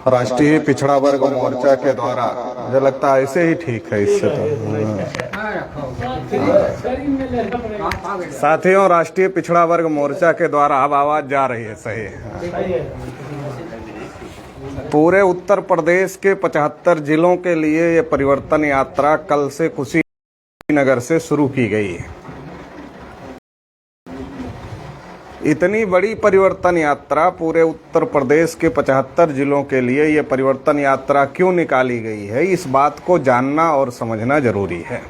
राष्ट्रीय पिछड़ा वर्ग मोर्चा के द्वारा, मुझे लगता है ऐसे ही ठीक है। इससे तो साथियों, राष्ट्रीय पिछड़ा वर्ग मोर्चा के द्वारा अब आवाज जा रही है। सही है। पूरे उत्तर प्रदेश के 75 जिलों के लिए ये परिवर्तन यात्रा कल से कुशीनगर से शुरू की गई है। इतनी बड़ी परिवर्तन यात्रा पूरे उत्तर प्रदेश के 75 जिलों के लिए ये परिवर्तन यात्रा क्यों निकाली गई है, इस बात को जानना और समझना जरूरी है।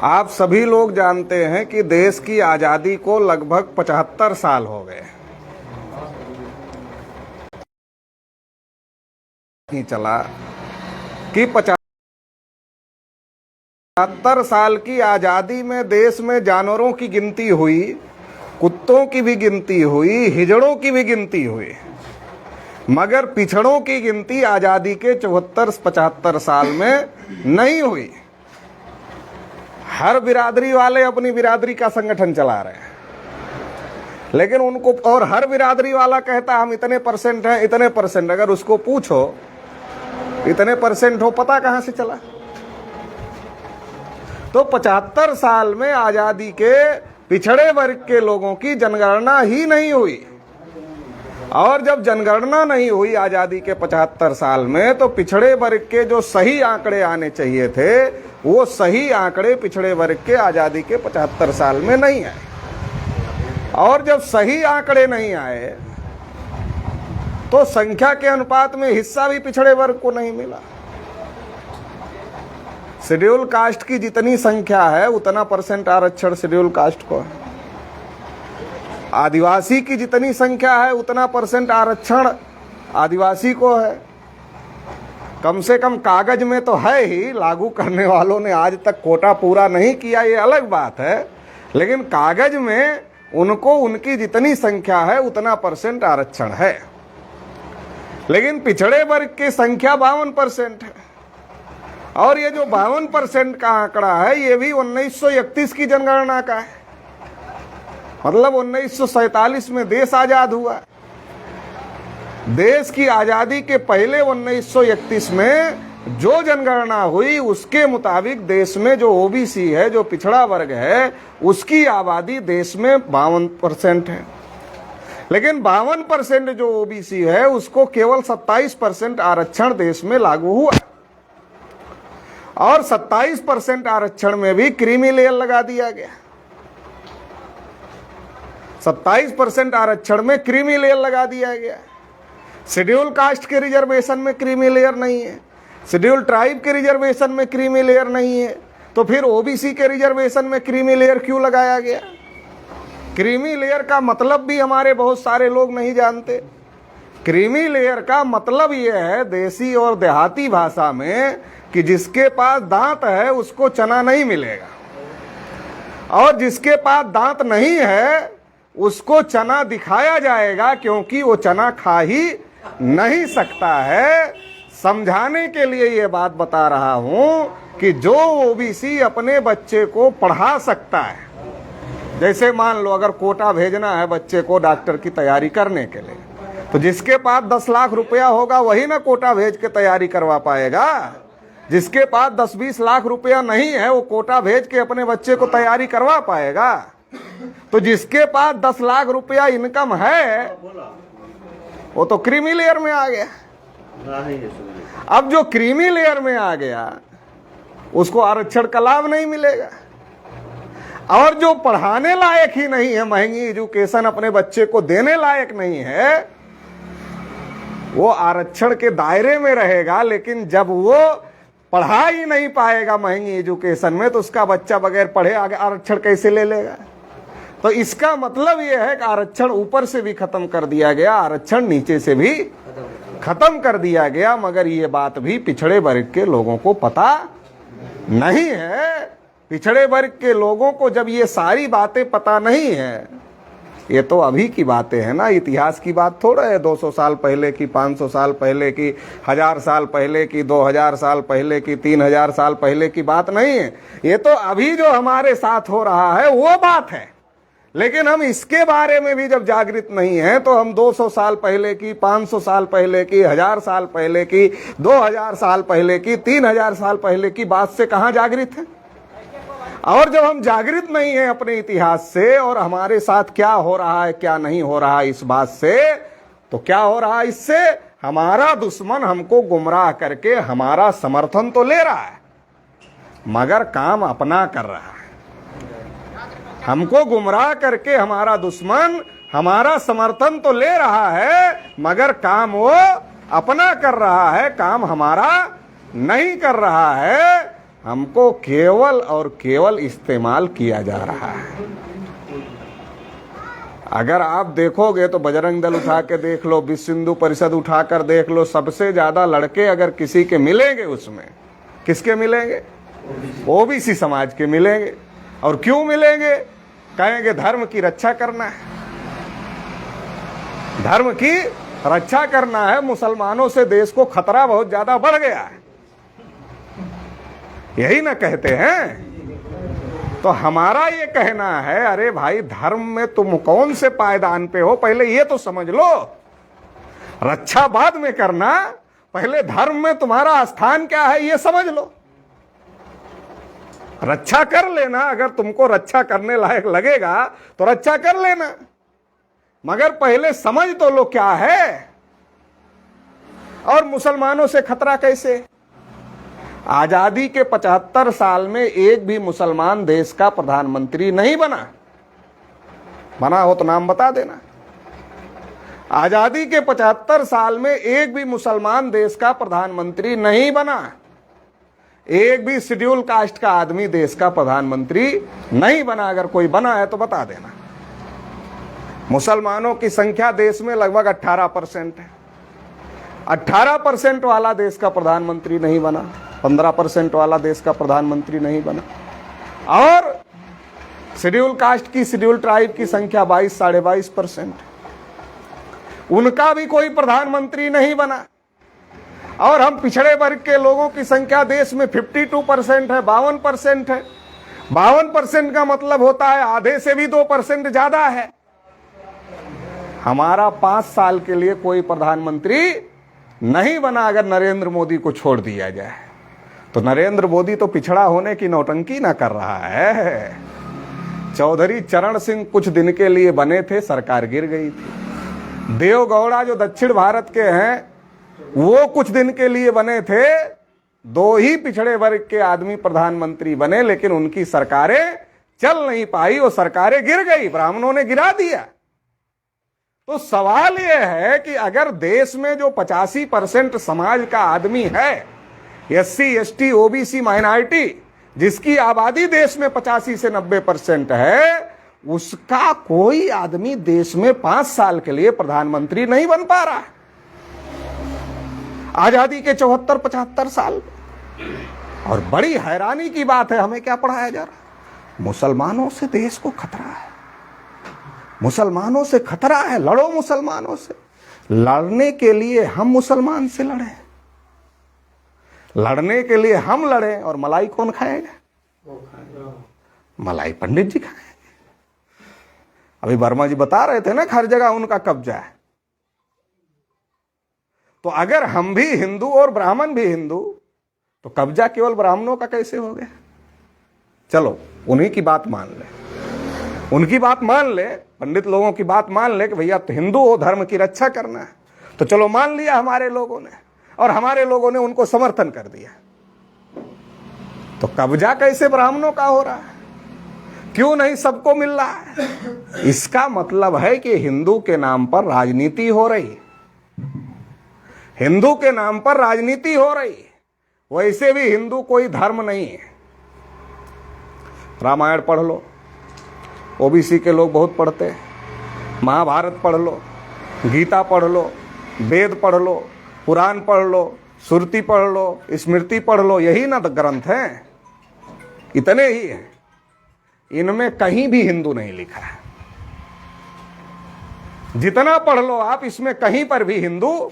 आप सभी लोग जानते हैं कि देश की आजादी को लगभग 75 साल हो गए। नहीं चला कि 75 साल की आजादी में देश में जानवरों की गिनती हुई, कुत्तों की भी गिनती हुई, हिजड़ों की भी गिनती हुई, मगर पिछड़ों की गिनती आजादी के 74-75 साल में नहीं हुई। हर बिरादरी वाले अपनी बिरादरी का संगठन चला रहे हैं, लेकिन उनको, और हर बिरादरी वाला कहता हम इतने परसेंट हैं, इतने परसेंट। अगर उसको पूछो इतने परसेंट हो, पता कहां से चला? तो 75 साल में आजादी के पिछड़े वर्ग के लोगों की जनगणना ही नहीं हुई। और जब जनगणना नहीं हुई आजादी के 75 साल में, तो पिछड़े वर्ग के जो सही आंकड़े आने चाहिए थे, वो सही आंकड़े पिछड़े वर्ग के आजादी के 75 साल में नहीं आए। और जब सही आंकड़े नहीं आए, तो संख्या के अनुपात में हिस्सा भी पिछड़े वर्ग को नहीं मिला। शेड्यूल कास्ट की जितनी संख्या है उतना परसेंट आरक्षण शेड्यूल कास्ट को है। आदिवासी की जितनी संख्या है उतना परसेंट आरक्षण आदिवासी को है। कम से कम कागज में तो है ही, लागू करने वालों ने आज तक कोटा पूरा नहीं किया, ये अलग बात है, लेकिन कागज में उनको उनकी जितनी संख्या है उतना परसेंट आरक्षण है। लेकिन पिछड़े वर्ग की संख्या 52% है। और ये जो 52% का आंकड़ा है, ये भी 1931 की जनगणना का है। मतलब 1947 में देश आजाद हुआ। देश की आजादी के पहले 1931 में जो जनगणना हुई, उसके मुताबिक देश में जो ओबीसी है, जो पिछड़ा वर्ग है, उसकी आबादी देश में 52% है। लेकिन 52% जो ओबीसी है, उसको केवल 27% आरक्षण देश में लागू हुआ। और 27% आरक्षण में भी क्रीमी लेयर लगा दिया गया। 27% आरक्षण में क्रीमी लेयर लगा दिया गया। शेड्यूल कास्ट के रिजर्वेशन में क्रीमी लेयर नहीं है, शेड्यूल ट्राइब के रिजर्वेशन में क्रीमी लेयर नहीं है, तो फिर ओबीसी के रिजर्वेशन में क्रीमी लेयर क्यों लगाया गया? क्रीमी लेयर का मतलब भी हमारे बहुत सारे लोग नहीं जानते। क्रीमी लेयर का मतलब यह है देसी और देहाती भाषा में कि जिसके पास दांत है उसको चना नहीं मिलेगा, और जिसके पास दांत नहीं है उसको चना दिखाया जाएगा, क्योंकि वो चना खा ही नहीं सकता है। समझाने के लिए ये बात बता रहा हूं कि जो ओबीसी अपने बच्चे को पढ़ा सकता है, जैसे मान लो अगर कोटा भेजना है बच्चे को डॉक्टर की तैयारी करने के लिए, तो जिसके पास 10 लाख रुपया होगा वही ना कोटा भेज के तैयारी करवा पाएगा। जिसके पास 10-20 लाख रुपया नहीं है, वो कोटा भेज के अपने बच्चे को तैयारी करवा पाएगा। तो जिसके पास 10 लाख रुपया इनकम है, वो तो क्रीमी लेयर में आ गया। अब जो क्रीमी लेयर में आ गया, उसको आरक्षण का लाभ नहीं मिलेगा। और जो पढ़ाने लायक ही नहीं है, महंगी एजुकेशन अपने बच्चे को देने लायक नहीं है, वो आरक्षण के दायरे में रहेगा। लेकिन जब वो पढ़ा ही नहीं पाएगा महंगी एजुकेशन में, तो उसका बच्चा बगैर पढ़े आगे आरक्षण कैसे ले लेगा? तो इसका मतलब यह है कि आरक्षण ऊपर से भी खत्म कर दिया गया, आरक्षण नीचे से भी खत्म कर दिया गया। मगर ये बात भी पिछड़े वर्ग के लोगों को पता नहीं है। पिछड़े वर्ग के लोगों को जब ये सारी बातें पता नहीं है, ये तो अभी की बातें हैं ना, इतिहास की बात थोड़ा है। 200 साल पहले की, 500 साल पहले की, 1000 साल पहले की, 2000 साल पहले की, 3000 साल पहले की बात नहीं है। ये तो अभी जो हमारे साथ हो रहा है वो बात है। लेकिन हम इसके बारे में भी जब जागृत नहीं है तो हम 200 साल पहले की, 500 साल पहले की, 1000 साल पहले की, 2000 साल पहले की, 3000 साल पहले की बात से कहां जागृत है। और जब हम जागृत नहीं है अपने इतिहास से और हमारे साथ क्या हो रहा है क्या नहीं हो रहा है इस बात से, तो क्या हो रहा है इससे, हमारा दुश्मन हमको गुमराह करके हमारा समर्थन तो ले रहा है मगर काम अपना कर रहा है। हमको गुमराह करके हमारा दुश्मन हमारा समर्थन तो ले रहा है मगर काम वो अपना कर रहा है, काम हमारा नहीं कर रहा है। हमको केवल और केवल इस्तेमाल किया जा रहा है। अगर आप देखोगे तो बजरंग दल उठा के देख लो, विश्व हिंदू परिषद उठाकर देख लो, सबसे ज्यादा लड़के अगर किसी के मिलेंगे उसमें किसके मिलेंगे, ओबीसी समाज के मिलेंगे। और क्यों मिलेंगे, कहेंगे धर्म की रक्षा करना है, धर्म की रक्षा करना है, मुसलमानों से देश को खतरा बहुत ज्यादा बढ़ गया है, यही ना कहते हैं। तो हमारा ये कहना है, अरे भाई धर्म में तुम कौन से पायदान पे हो, पहले ये तो समझ लो। रक्षा बाद में करना, पहले धर्म में तुम्हारा स्थान क्या है ये समझ लो। रक्षा कर लेना, अगर तुमको रक्षा करने लायक लगेगा तो रक्षा कर लेना, मगर पहले समझ तो लो क्या है। और मुसलमानों से खतरा कैसे, आजादी के 75 साल में एक भी मुसलमान देश का प्रधानमंत्री नहीं बना, बना हो तो नाम बता देना। आजादी के 75 साल में एक भी मुसलमान देश का प्रधानमंत्री नहीं बना, एक भी शेड्यूल कास्ट का आदमी देश का प्रधानमंत्री नहीं बना। अगर कोई बना है तो बता देना। मुसलमानों की संख्या देश में लगभग 18% है, 18% वाला देश का प्रधानमंत्री नहीं बना, 15% वाला देश का प्रधानमंत्री नहीं बना। और शेड्यूल कास्ट की, शेड्यूल ट्राइब की संख्या 22-22%, उनका भी कोई प्रधानमंत्री नहीं बना। और हम पिछड़े वर्ग के लोगों की संख्या देश में 52% है, 52% है। 52% का मतलब होता है आधे से भी 2% ज्यादा है। हमारा 5 साल के लिए कोई प्रधानमंत्री नहीं बना। अगर नरेंद्र मोदी को छोड़ दिया जाए तो नरेंद्र मोदी तो पिछड़ा होने की नौटंकी ना कर रहा है। चौधरी चरण सिंह कुछ दिन के लिए बने थे, सरकार गिर गई थी। देवगौड़ा जो दक्षिण भारत के हैं वो कुछ दिन के लिए बने थे, 2 ही पिछड़े वर्ग के आदमी प्रधानमंत्री बने, लेकिन उनकी सरकारें चल नहीं पाई, वो सरकारें गिर गई, ब्राह्मणों ने गिरा दिया। तो सवाल यह है कि अगर देश में जो 85% समाज का आदमी है, SC, ST, OBC माइनॉरिटी, जिसकी आबादी देश में 85 से 90% है, उसका कोई आदमी देश में 5 साल के लिए प्रधानमंत्री नहीं बन पा रहा। आजादी के 74-75 साल। और बड़ी हैरानी की बात है, हमें क्या पढ़ाया जा रहा, मुसलमानों से देश को खतरा है, मुसलमानों से खतरा है, लड़ो मुसलमानों से। लड़ने के लिए हम मुसलमान से लड़े, लड़ने के लिए हम लड़े, और मलाई कौन खाएगा, मलाई पंडित जी खाएंगे। अभी वर्मा जी बता रहे थे ना, हर जगह उनका कब्जा है। तो अगर हम भी हिंदू और ब्राह्मण भी हिंदू, तो कब्जा केवल ब्राह्मणों का कैसे हो गया। चलो उन्हीं की बात मान ले, उनकी बात मान ले, पंडित लोगों की बात मान ले कि भैया तो हिंदू हो, धर्म की रक्षा करना है, तो चलो मान लिया हमारे लोगों ने, और हमारे लोगों ने उनको समर्थन कर दिया। तो कब्जा कैसे ब्राह्मणों का हो रहा है, क्यों नहीं सबको मिल रहा है। इसका मतलब है कि हिंदू के नाम पर राजनीति हो रही है, हिंदू के नाम पर राजनीति हो रही है। वैसे भी हिंदू कोई धर्म नहीं है। रामायण पढ़ लो, ओबीसी के लोग बहुत पढ़ते हैं, महाभारत पढ़ लो, गीता पढ़ लो, वेद पढ़ लो, पुराण पढ़ लो, श्रुति पढ़ लो, स्मृति पढ़ लो, यही ना ग्रंथ हैं, इतने ही हैं। इनमें कहीं भी हिंदू नहीं लिखा है, जितना पढ़ लो आप, इसमें कहीं पर भी हिंदू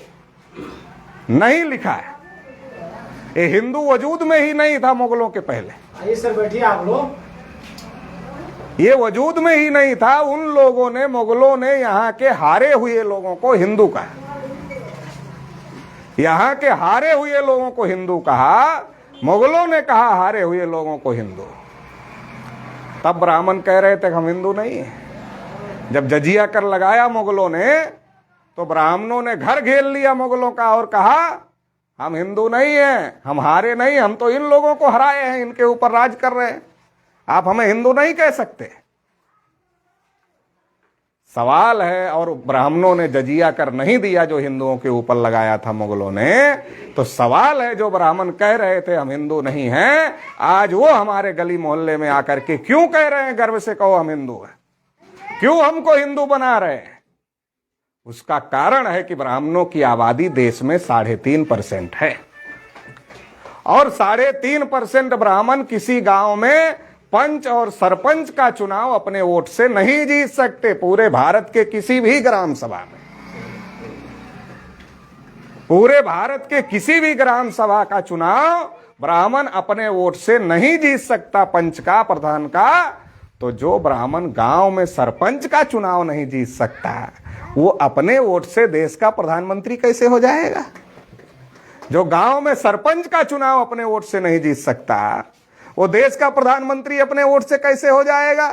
नहीं लिखा है। ये हिंदू वजूद में ही नहीं था मुगलों के पहले। आइए सर, बैठिए आप लोग। ये वजूद में ही नहीं था। उन लोगों ने, मुगलों ने यहाँ के हारे हुए लोगों को हिंदू कहा। यहाँ के हारे हुए लोगों को हिंदू कहा, मुगलों ने कहा हारे हुए लोगों को हिंदू। तब ब्राह्मण कह रहे थे हम हिंदू नहीं हैं। जब जजिया कर लगाया मुगलों ने, तो ब्राह्मणों ने घर घेर लिया मुगलों का और कहा हम हिंदू नहीं हैं, हम हारे नहीं, हम तो इन लोगों को हराए हैं, इनके ऊपर राज कर रहे हैं, आप हमें हिंदू नहीं कह सकते। सवाल है, और ब्राह्मणों ने जजिया कर नहीं दिया जो हिंदुओं के ऊपर लगाया था मुगलों ने। तो सवाल है, जो ब्राह्मण कह रहे थे हम हिंदू नहीं हैं, आज वो हमारे गली मोहल्ले में आकर के क्यों कह रहे हैं गर्व से कहो हम हिंदू हैं, क्यों हमको हिंदू बना रहे हैं? उसका कारण है कि ब्राह्मणों की आबादी देश में 3.5% है, और 3.5% ब्राह्मण किसी गांव में पंच और सरपंच का चुनाव अपने वोट से नहीं जीत सकते। पूरे भारत के किसी भी ग्राम सभा में, पूरे भारत के किसी भी ग्राम सभा का चुनाव ब्राह्मण अपने वोट से नहीं जीत सकता, पंच का, प्रधान का। तो जो ब्राह्मण गांव में सरपंच का चुनाव नहीं जीत सकता, वो अपने वोट से देश का प्रधानमंत्री कैसे हो जाएगा? जो गांव में सरपंच का चुनाव अपने वोट से नहीं जीत सकता, वो देश का प्रधानमंत्री अपने वोट से कैसे हो जाएगा?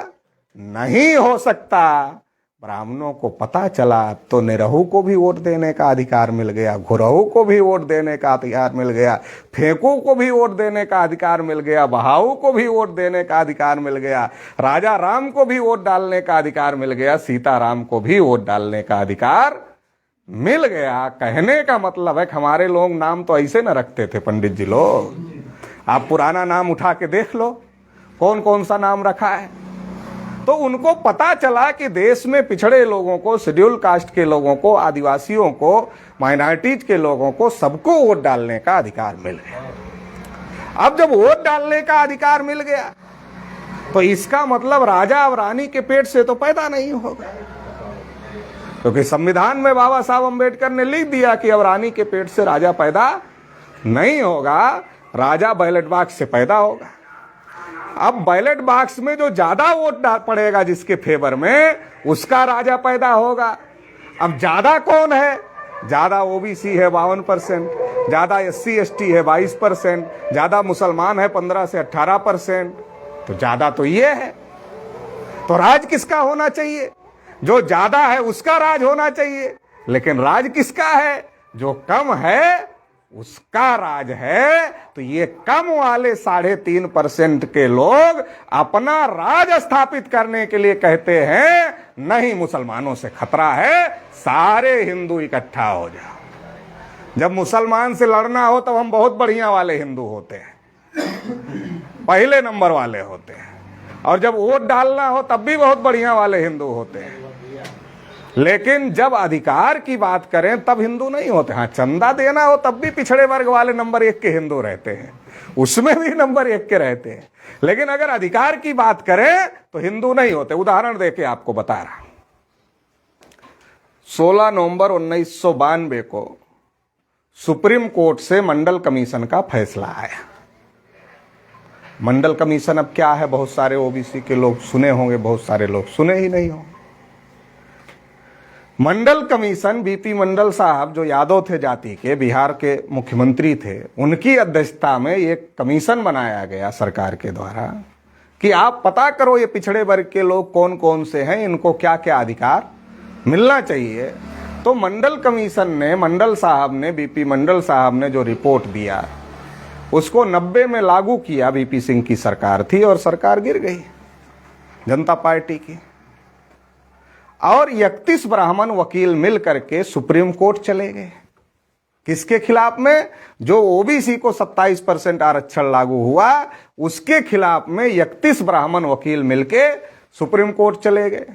नहीं हो सकता। ब्राह्मणों को पता चला तो निरहु को भी वोट देने का अधिकार मिल गया, घुरहु को भी वोट देने का अधिकार मिल गया, फेंकू को भी वोट देने का अधिकार मिल गया, बहाऊ को भी वोट देने का अधिकार मिल गया, राजा राम को भी वोट डालने का अधिकार मिल गया, सीताराम को भी वोट डालने का अधिकार मिल गया। कहने का मतलब है कि हमारे लोग नाम तो ऐसे न रखते थे पंडित जी लोग। आप पुराना नाम उठा के देख लो, कौन कौन सा नाम रखा है। तो उनको पता चला कि देश में पिछड़े लोगों को, शेड्यूल कास्ट के लोगों को, आदिवासियों को, माइनॉरिटीज के लोगों को, सबको वोट डालने का अधिकार मिल गया। अब जब वोट डालने का अधिकार मिल गया, तो इसका मतलब राजा और रानी के पेट से तो पैदा नहीं होगा, क्योंकि संविधान में बाबा साहब अम्बेडकर ने लिख दिया कि अब रानी के पेट से राजा पैदा नहीं होगा, राजा बैलेट बॉक्स से पैदा होगा। अब बैलेट बॉक्स में जो ज्यादा वोट पड़ेगा जिसके फेवर में, उसका राजा पैदा होगा। अब ज्यादा कौन है? ज्यादा ओबीसी है 52%, ज्यादा SC ST है 22%, ज्यादा मुसलमान है 15 से 18%। तो ज्यादा तो ये है। तो राज किसका होना चाहिए? जो ज्यादा है उसका राज होना चाहिए। लेकिन राज किसका है? जो कम है उसका राज है। तो ये कम वाले 3.5% के लोग अपना राज स्थापित करने के लिए कहते हैं नहीं, मुसलमानों से खतरा है, सारे हिंदू इकट्ठा हो जाओ। जब मुसलमान से लड़ना हो तब हम बहुत बढ़िया वाले हिंदू होते हैं, पहले नंबर वाले होते हैं, और जब वोट डालना हो तब भी बहुत बढ़िया वाले हिंदू होते हैं। लेकिन जब अधिकार की बात करें तब हिंदू नहीं होते। हाँ, चंदा देना हो तब भी पिछड़े वर्ग वाले नंबर 1 के हिंदू रहते हैं, उसमें भी नंबर 1 के रहते हैं। लेकिन अगर अधिकार की बात करें तो हिंदू नहीं होते। उदाहरण देके आपको बता रहा, 16 नवंबर 1992 को सुप्रीम कोर्ट से मंडल कमीशन का फैसला आया। मंडल कमीशन अब क्या है? बहुत सारे ओबीसी के लोग सुने होंगे, बहुत सारे लोग सुने ही नहीं होंगे। मंडल कमीशन, बीपी मंडल साहब जो यादव थे जाति के, बिहार के मुख्यमंत्री थे, उनकी अध्यक्षता में एक कमीशन बनाया गया सरकार के द्वारा कि आप पता करो ये पिछड़े वर्ग के लोग कौन कौन से हैं, इनको क्या क्या अधिकार मिलना चाहिए। तो मंडल कमीशन ने, मंडल साहब ने, बीपी मंडल साहब ने जो रिपोर्ट दिया उसको 90 में लागू किया। बीपी सिंह की सरकार थी और सरकार गिर गई जनता पार्टी की। और 31 ब्राह्मण वकील मिल करके सुप्रीम कोर्ट चले गए। किसके खिलाफ में? जो ओबीसी को 27% आरक्षण लागू हुआ उसके खिलाफ में 31 ब्राह्मण वकील मिलके सुप्रीम कोर्ट चले गए।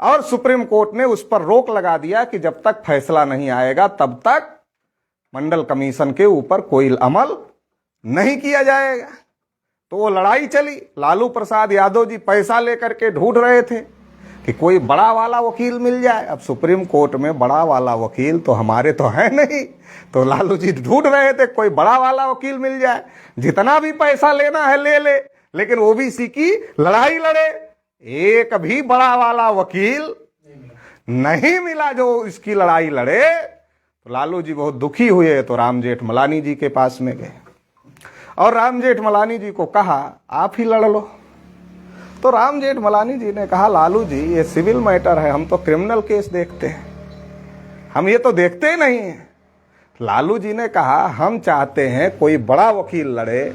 और सुप्रीम कोर्ट ने उस पर रोक लगा दिया कि जब तक फैसला नहीं आएगा तब तक मंडल कमीशन के ऊपर कोई अमल नहीं किया जाएगा। तो वो लड़ाई चली। लालू प्रसाद यादव जी पैसा लेकर के ढूंढ रहे थे कि कोई बड़ा वाला वकील मिल जाए। अब सुप्रीम कोर्ट में बड़ा वाला वकील तो हमारे तो है नहीं, तो लालू जी ढूंढ रहे थे कोई बड़ा वाला वकील मिल जाए, जितना भी पैसा लेना है ले ले, लेकिन ओबीसी की लड़ाई लड़े। एक भी बड़ा वाला वकील नहीं मिला जो इसकी लड़ाई लड़े। तो लालू जी बहुत दुखी हुए, तो राम जेठमलानी जी के पास में गए और राम जेठमलानी जी को कहा आप ही लड़ लो। तो राम जेठमलानी जी ने कहा लालू जी ये सिविल मैटर है, हम तो क्रिमिनल केस देखते हैं, हम ये तो देखते ही नहीं हैं। लालू जी ने कहा हम चाहते हैं कोई बड़ा वकील लड़े,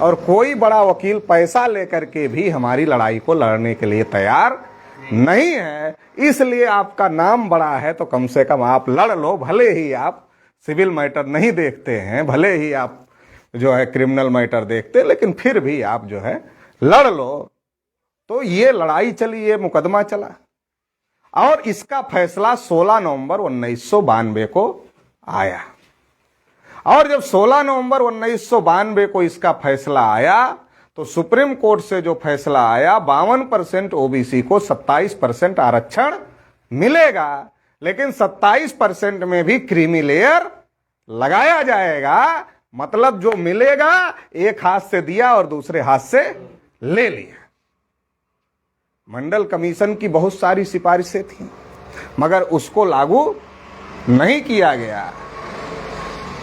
और कोई बड़ा वकील पैसा लेकर के भी हमारी लड़ाई को लड़ने के लिए तैयार नहीं है, इसलिए आपका नाम बड़ा है तो कम से कम आप लड़ लो। भले ही आप सिविल मैटर नहीं देखते हैं, भले ही आप जो है क्रिमिनल मैटर देखते, लेकिन फिर भी आप जो है लड़ लो। तो ये लड़ाई चली, ये मुकदमा चला, और इसका फैसला 16 नवंबर 1992 को आया। और जब 16 नवंबर 1992 को इसका फैसला आया, तो सुप्रीम कोर्ट से जो फैसला आया 52% ओबीसी को 27% आरक्षण मिलेगा, लेकिन 27% में भी क्रीमी लेयर लगाया जाएगा। मतलब जो मिलेगा एक हाथ से दिया और दूसरे हाथ से ले लिया। मंडल कमीशन की बहुत सारी सिफारिशें थी, मगर उसको लागू नहीं किया गया।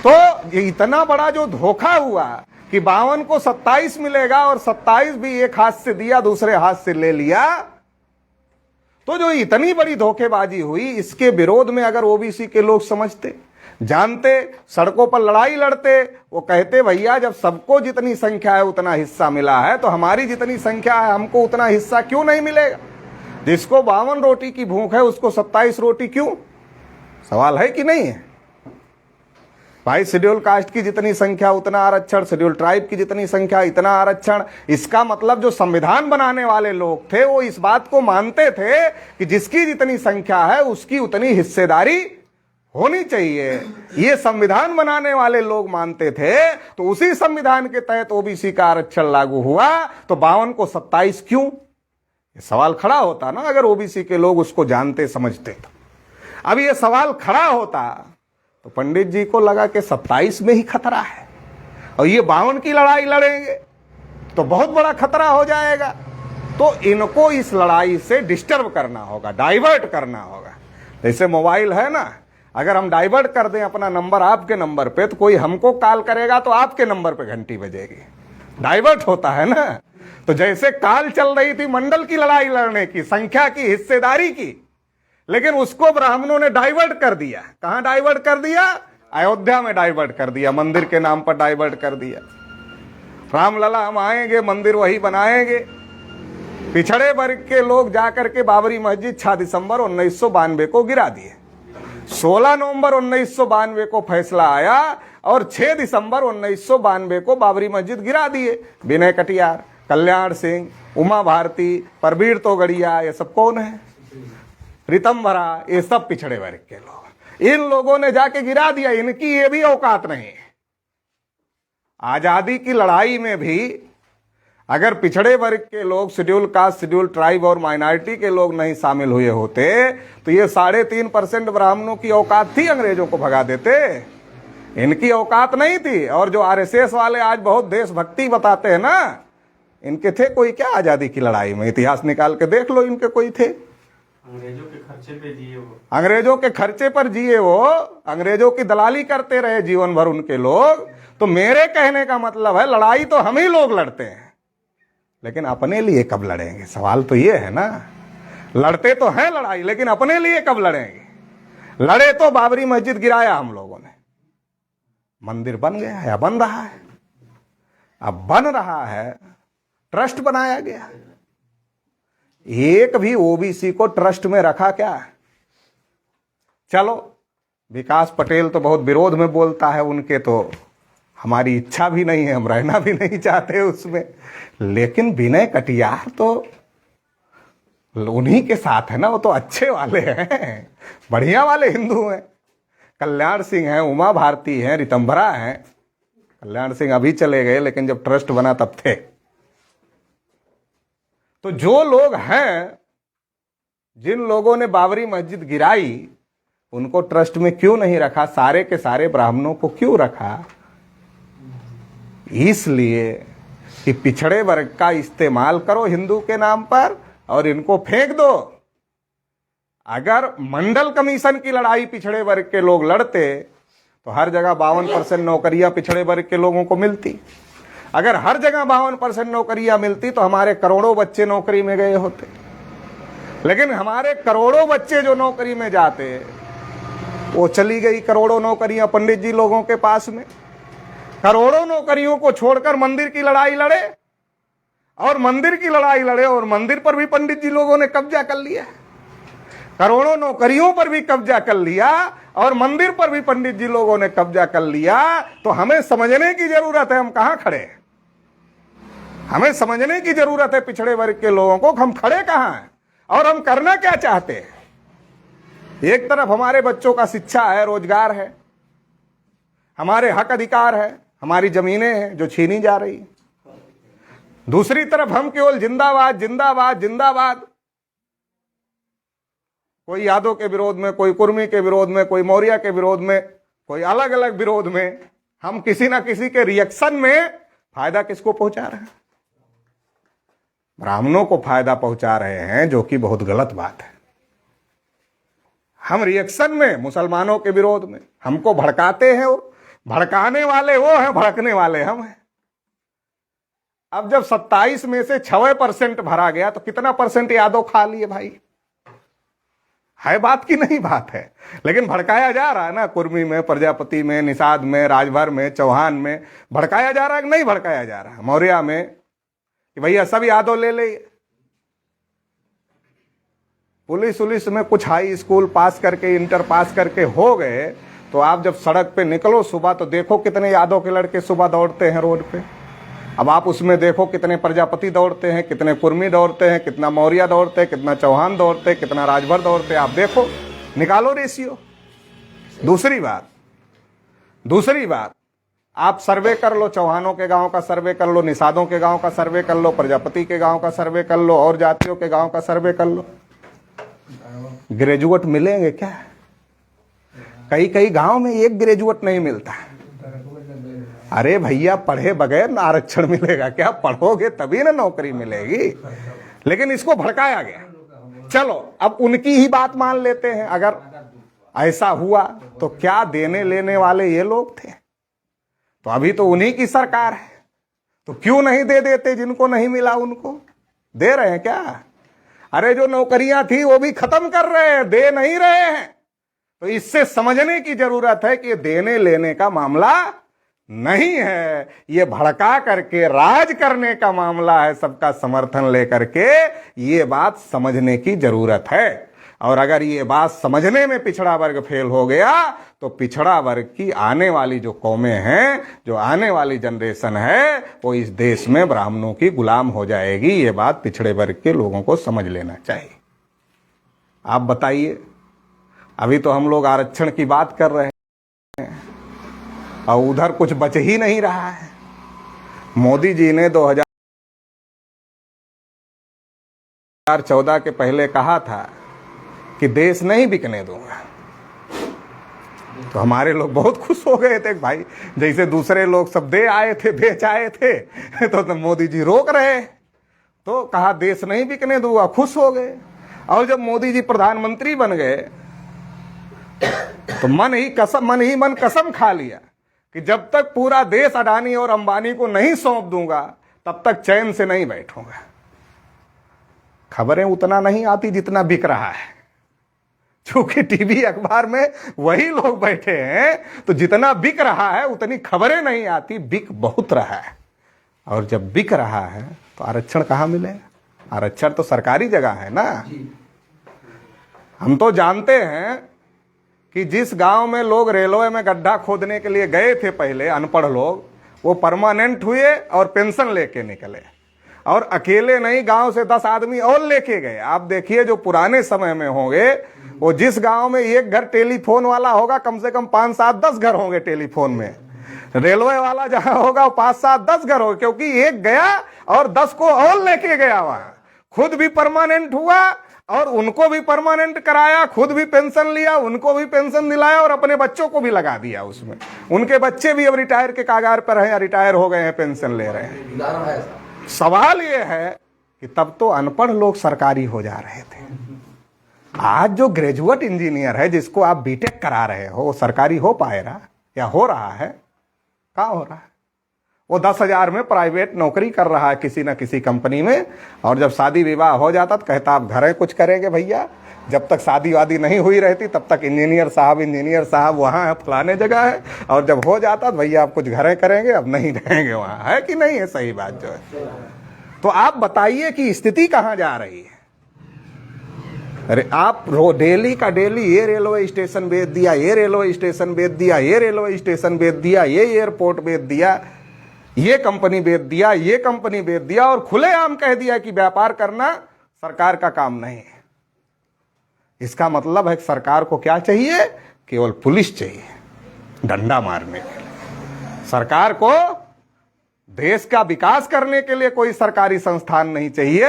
तो ये इतना बड़ा जो धोखा हुआ कि 52 को 27 मिलेगा और 27 भी एक हाथ से दिया दूसरे हाथ से ले लिया, तो जो इतनी बड़ी धोखेबाजी हुई, इसके विरोध में अगर ओबीसी के लोग समझते, जानते, सड़कों पर लड़ाई लड़ते, वो कहते भैया जब सबको जितनी संख्या है उतना हिस्सा मिला है, तो हमारी जितनी संख्या है हमको उतना हिस्सा क्यों नहीं मिलेगा? जिसको 52 रोटी की भूख है उसको 27 रोटी क्यों? सवाल है कि नहीं है भाई? शेड्यूल कास्ट की जितनी संख्या उतना आरक्षण, शेड्यूल ट्राइब की जितनी संख्या इतना आरक्षण। इसका मतलब जो संविधान बनाने वाले लोग थे वो इस बात को मानते थे कि जिसकी जितनी संख्या है उसकी उतनी हिस्सेदारी होनी चाहिए। ये संविधान बनाने वाले लोग मानते थे, तो उसी संविधान के तहत ओबीसी का आरक्षण लागू हुआ। तो 52 को 27 क्यों? ये सवाल खड़ा होता ना, अगर ओबीसी के लोग उसको जानते समझते तो। अब ये सवाल खड़ा होता तो पंडित जी को लगा कि 27 में ही खतरा है और ये 52 की लड़ाई लड़ेंगे तो बहुत बड़ा खतरा हो जाएगा। तो इनको इस लड़ाई से डिस्टर्ब करना होगा, डाइवर्ट करना होगा। जैसे मोबाइल है ना, अगर हम डाइवर्ट कर दें अपना नंबर आपके नंबर पे, तो कोई हमको कॉल करेगा तो आपके नंबर पे घंटी बजेगी, डाइवर्ट होता है ना। तो जैसे कॉल चल रही थी मंडल की लड़ाई लड़ने की, संख्या की, हिस्सेदारी की, लेकिन उसको ब्राह्मणों ने डाइवर्ट कर दिया। कहां डाइवर्ट कर दिया? अयोध्या में डाइवर्ट कर दिया, मंदिर के नाम पर डाइवर्ट कर दिया। रामलला हम आएंगे, मंदिर वही बनाएंगे। पिछड़े वर्ग के लोग जाकर के बाबरी मस्जिद 6 दिसंबर 1992 को गिरा दिए। 16 नवंबर 1992 को फैसला आया और 6 दिसंबर 1992 को बाबरी मस्जिद गिरा दिए। विनय कटियार, कल्याण सिंह, उमा भारती, परवीर तोगड़िया, ये सब कौन है? रितंभरा, ये सब पिछड़े वर्ग के लोग। इन लोगों ने जाके गिरा दिया, इनकी ये भी औकात नहीं है। आजादी की लड़ाई में भी अगर पिछड़े वर्ग के लोग, शेड्यूल कास्ट, शेड्यूल ट्राइब और माइनॉरिटी के लोग नहीं शामिल हुए होते, तो ये 3.5% ब्राह्मणों की औकात थी, अंग्रेजों को भगा देते। इनकी औकात नहीं थी। और जो आरएसएस वाले आज बहुत देशभक्ति बताते हैं ना, इनके थे कोई क्या आजादी की लड़ाई में? इतिहास निकाल के देख लो, इनके कोई थे? अंग्रेजों के खर्चे पे जिए वो, अंग्रेजों के खर्चे पर जिए वो, अंग्रेजों की दलाली करते रहे जीवन भर उनके लोग। तो मेरे कहने का मतलब है लड़ाई तो हम ही लोग लड़ते हैं, लेकिन अपने लिए कब लड़ेंगे? सवाल तो ये है ना। लड़ते तो हैं लड़ाई, लेकिन अपने लिए कब लड़ेंगे? लड़े तो बाबरी मस्जिद गिराया हम लोगों ने, मंदिर बन गया है, बन रहा है, अब बन रहा है, ट्रस्ट बनाया गया। एक भी ओबीसी को ट्रस्ट में रखा क्या? चलो विकास पटेल तो बहुत विरोध में बोलता है, उनके तो हमारी इच्छा भी नहीं है, हम रहना भी नहीं चाहते उसमें। लेकिन विनय कटियार तो उन्हीं के साथ है ना, वो तो अच्छे वाले हैं, बढ़िया वाले हिंदू हैं। कल्याण सिंह हैं, उमा भारती हैं, रितंभरा हैं। कल्याण सिंह अभी चले गए, लेकिन जब ट्रस्ट बना तब थे। तो जो लोग हैं जिन लोगों ने बाबरी मस्जिद गिराई उनको ट्रस्ट में क्यों नहीं रखा, सारे के सारे ब्राह्मणों को क्यों रखा? इसलिए कि पिछड़े वर्ग का इस्तेमाल करो हिंदू के नाम पर और इनको फेंक दो। अगर मंडल कमीशन की लड़ाई पिछड़े वर्ग के लोग लड़ते तो हर जगह 52% नौकरियां पिछड़े वर्ग के लोगों को मिलती। अगर हर जगह 52% नौकरियां मिलती तो हमारे करोड़ों बच्चे नौकरी में गए होते। लेकिन हमारे करोड़ों बच्चे जो नौकरी में जाते वो चली गई करोड़ों नौकरियां पंडित जी लोगों के पास में। करोड़ों नौकरियों को छोड़कर मंदिर की लड़ाई लड़े और मंदिर की लड़ाई लड़े और मंदिर पर भी पंडित जी लोगों ने कब्जा कर लिया। करोड़ों नौकरियों पर भी कब्जा कर लिया और मंदिर पर भी पंडित जी लोगों ने कब्जा कर लिया। तो हमें समझने की जरूरत है हम कहां खड़े हैं। हमें समझने की जरूरत है पिछड़े वर्ग के लोगों को हम खड़े कहां हैं और हम करना क्या चाहते हैं। एक तरफ हमारे बच्चों का शिक्षा है, रोजगार है, हमारे हक अधिकार है, हमारी जमीनें हैं जो छीनी जा रही। दूसरी तरफ हम केवल जिंदाबाद जिंदाबाद जिंदाबाद, कोई यादव के विरोध में, कोई कुर्मी के विरोध में, कोई मौर्य के विरोध में, कोई अलग अलग विरोध में, हम किसी ना किसी के रिएक्शन में फायदा किसको पहुंचा रहे हैं? ब्राह्मणों को फायदा पहुंचा रहे हैं, जो कि बहुत गलत बात है। हम रिएक्शन में मुसलमानों के विरोध में हमको भड़काते हैं, वो भड़काने वाले वो हैं, भड़कने वाले हम हैं। अब जब 27 में से 6% भरा गया तो कितना परसेंट यादव खा लिए भाई? है बात की नहीं बात है। लेकिन भड़काया जा रहा है ना, कुर्मी में, प्रजापति में, निषाद में, राजभर में, चौहान में भड़काया जा रहा है कि नहीं भड़काया जा रहा है? मौर्य में कि भैया सब यादव ले ले। पुलिस में कुछ हाई स्कूल पास करके, इंटर पास करके हो गए तो आप जब सड़क पे निकलो सुबह तो देखो कितने यादव के लड़के सुबह दौड़ते हैं रोड पे। अब आप उसमें देखो कितने प्रजापति दौड़ते हैं, कितने कुर्मी दौड़ते हैं, कितना मौर्य दौड़ते हैं, कितना चौहान दौड़ते हैं, कितना राजभर दौड़ते हैं। आप देखो, निकालो रेशियो। दूसरी बात आप सर्वे कर लो, चौहानों के गांव का सर्वे कर लो, निषादों के गांव का सर्वे कर लो, प्रजापति के गांव का सर्वे कर लो और जातियों के गांव का सर्वे कर लो। ग्रेजुएट मिलेंगे क्या? कई गांव में एक ग्रेजुएट नहीं मिलता। अरे भैया पढ़े बगैर आरक्षण मिलेगा क्या? पढ़ोगे तभी ना नौकरी मिलेगी। लेकिन इसको भड़काया गया। चलो अब उनकी ही बात मान लेते हैं। अगर ऐसा हुआ तो क्या देने लेने वाले ये लोग थे? तो अभी तो उन्हीं की सरकार है, तो क्यों नहीं दे देते? जिनको नहीं मिला उनको दे रहे हैं क्या? अरे जो नौकरियां थी वो भी खत्म कर रहे हैं, दे नहीं रहे हैं। तो इससे समझने की जरूरत है कि देने लेने का मामला नहीं है, ये भड़का करके राज करने का मामला है, सबका समर्थन लेकर के। ये बात समझने की जरूरत है। और अगर ये बात समझने में पिछड़ा वर्ग फेल हो गया तो पिछड़ा वर्ग की आने वाली जो कौमें हैं, जो आने वाली जनरेशन है, वो इस देश में ब्राह्मणों की गुलाम हो जाएगी। ये बात पिछड़े वर्ग के लोगों को समझ लेना चाहिए। आप बताइए, अभी तो हम लोग आरक्षण की बात कर रहे हैं और उधर कुछ बच ही नहीं रहा है। मोदी जी ने 2014 के पहले कहा था कि देश नहीं बिकने दूंगा, तो हमारे लोग बहुत खुश हो गए थे भाई। जैसे दूसरे लोग सब दे आए थे, बेच आए थे, तो मोदी जी रोक रहे, तो कहा देश नहीं बिकने दूंगा, खुश हो गए। और जब मोदी जी प्रधानमंत्री बन गए तो मन ही कसम खा लिया कि जब तक पूरा देश अडानी और अंबानी को नहीं सौंप दूंगा तब तक चैन से नहीं बैठूंगा। खबरें उतना नहीं आती जितना बिक रहा है, क्योंकि टीवी अखबार में वही लोग बैठे हैं, तो जितना बिक रहा है उतनी खबरें नहीं आती। बिक बहुत रहा है, और जब बिक रहा है तो आरक्षण कहाँ मिलेगा? आरक्षण तो सरकारी जगह है ना। हम तो जानते हैं कि जिस गांव में लोग रेलवे में गड्ढा खोदने के लिए गए थे पहले, अनपढ़ लोग, वो परमानेंट हुए और पेंशन लेके निकले। और अकेले नहीं, गांव से 10 आदमी और लेके गए। आप देखिए जो पुराने समय में होंगे, वो जिस गांव में एक घर टेलीफोन वाला होगा, कम से कम 5, 7, 10 घर होंगे टेलीफोन में। रेलवे वाला जहां होगा 5, 7, 10 घर होंगे, क्योंकि एक गया और 10 को और लेके गया। वहां खुद भी परमानेंट हुआ और उनको भी परमानेंट कराया, खुद भी पेंशन लिया, उनको भी पेंशन दिलाया और अपने बच्चों को भी लगा दिया उसमें। उनके बच्चे भी अब रिटायर के कागार पर हैं या रिटायर हो गए हैं, पेंशन ले रहे हैं। सवाल ये है कि तब तो अनपढ़ लोग सरकारी हो जा रहे थे। आज जो ग्रेजुएट इंजीनियर है, जिसको आप बीटेक करा रहे हो, वो सरकारी हो पाएगा या हो रहा है? कहाँ हो रहा है? वो 10,000 में प्राइवेट नौकरी कर रहा है किसी ना किसी कंपनी में, और जब शादी विवाह हो जाता तो कहता आप घर कुछ करेंगे भैया। जब तक शादी वादी नहीं हुई रहती तब तक इंजीनियर साहब वहाँ है, फलाने जगह है, और जब हो जाता तो भैया आप कुछ घरें करेंगे, अब नहीं रहेंगे वहाँ। है कि नहीं है? सही बात जो है। तो आप बताइए कि स्थिति कहाँ जा रही है। अरे आप डेली का डेली ये रेलवे स्टेशन बेच दिया, ये रेलवे स्टेशन बेच दिया, ये रेलवे स्टेशन बेच दिया, ये एयरपोर्ट बेच दिया, ये कंपनी बेच दिया, ये कंपनी बेच दिया, और खुलेआम कह दिया कि व्यापार करना सरकार का काम नहीं है। इसका मतलब है कि सरकार को क्या चाहिए? केवल पुलिस चाहिए डंडा मारने के लिए। सरकार को देश का विकास करने के लिए कोई सरकारी संस्थान नहीं चाहिए।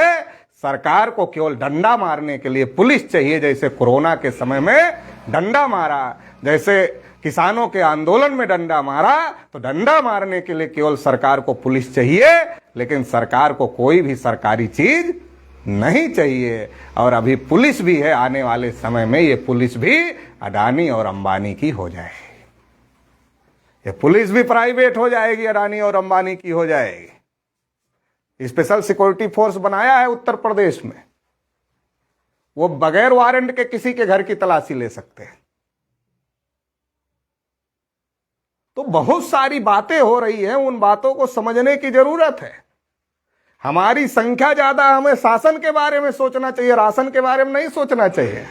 सरकार को केवल डंडा मारने के लिए पुलिस चाहिए। जैसे कोरोना के समय में डंडा मारा, जैसे किसानों के आंदोलन में डंडा मारा, तो डंडा मारने के लिए केवल सरकार को पुलिस चाहिए, लेकिन सरकार को कोई भी सरकारी चीज नहीं चाहिए। और अभी पुलिस भी है, आने वाले समय में ये पुलिस भी अडानी और अंबानी की हो जाएगी। ये पुलिस भी प्राइवेट हो जाएगी, अडानी और अंबानी की हो जाएगी। स्पेशल सिक्योरिटी फोर्स बनाया है उत्तर प्रदेश में, वो बगैर वारंट के किसी के घर की तलाशी ले सकते हैं। तो बहुत सारी बातें हो रही हैं, उन बातों को समझने की जरूरत है। हमारी संख्या ज्यादा, हमें शासन के बारे में सोचना चाहिए, राशन के बारे में नहीं सोचना चाहिए।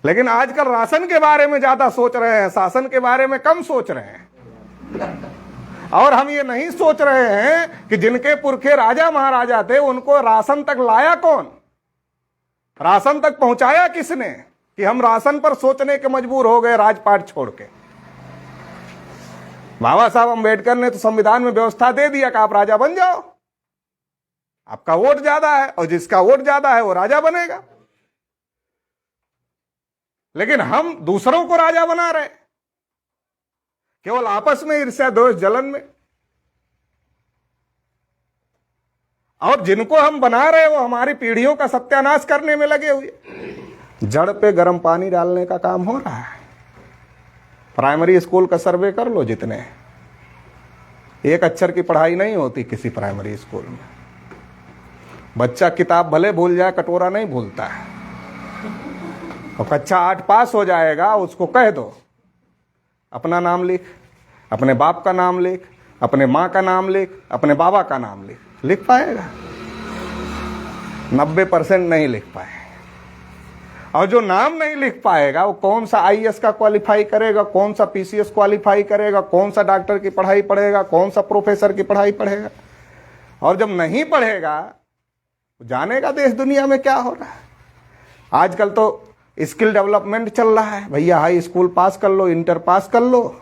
लेकिन आजकल राशन के बारे में ज्यादा सोच रहे हैं, शासन के बारे में कम सोच रहे हैं। और हम ये नहीं सोच रहे हैं कि जिनके पुरखे राजा महाराजा थे उनको राशन तक लाया कौन, राशन तक पहुंचाया किसने, कि हम राशन पर सोचने के मजबूर हो गए राजपाट छोड़ के। बाबा साहब अम्बेडकर ने तो संविधान में व्यवस्था दे दिया कि आप राजा बन जाओ, आपका वोट ज्यादा है, और जिसका वोट ज्यादा है वो राजा बनेगा। लेकिन हम दूसरों को राजा बना रहे, केवल आपस में ईर्ष्या द्वेष जलन में। और जिनको हम बना रहे वो हमारी पीढ़ियों का सत्यानाश करने में लगे हुए। जड़ पे गर्म पानी डालने का काम हो रहा है। प्राइमरी स्कूल का सर्वे कर लो, जितने एक अक्षर की पढ़ाई नहीं होती किसी प्राइमरी स्कूल में। बच्चा किताब भले भूल जाए, कटोरा नहीं भूलता है। और कक्षा 8 पास हो जाएगा, उसको कह दो अपना नाम लिख, अपने बाप का नाम लिख, अपने माँ का नाम लिख, अपने बाबा का नाम लिख पाएगा? 90% नहीं लिख पाए। और जो नाम नहीं लिख पाएगा वो कौन सा आईएएस का क्वालिफाई करेगा, कौन सा पीसीएस क्वालिफाई करेगा, कौन सा डॉक्टर की पढ़ाई पढ़ेगा, कौन सा प्रोफेसर की पढ़ाई पढ़ेगा? और जब नहीं पढ़ेगा तो जानेगा देश दुनिया में क्या हो रहा है। आजकल तो स्किल डेवलपमेंट चल रहा है भैया, हाई स्कूल पास कर लो, इंटर पास कर लो,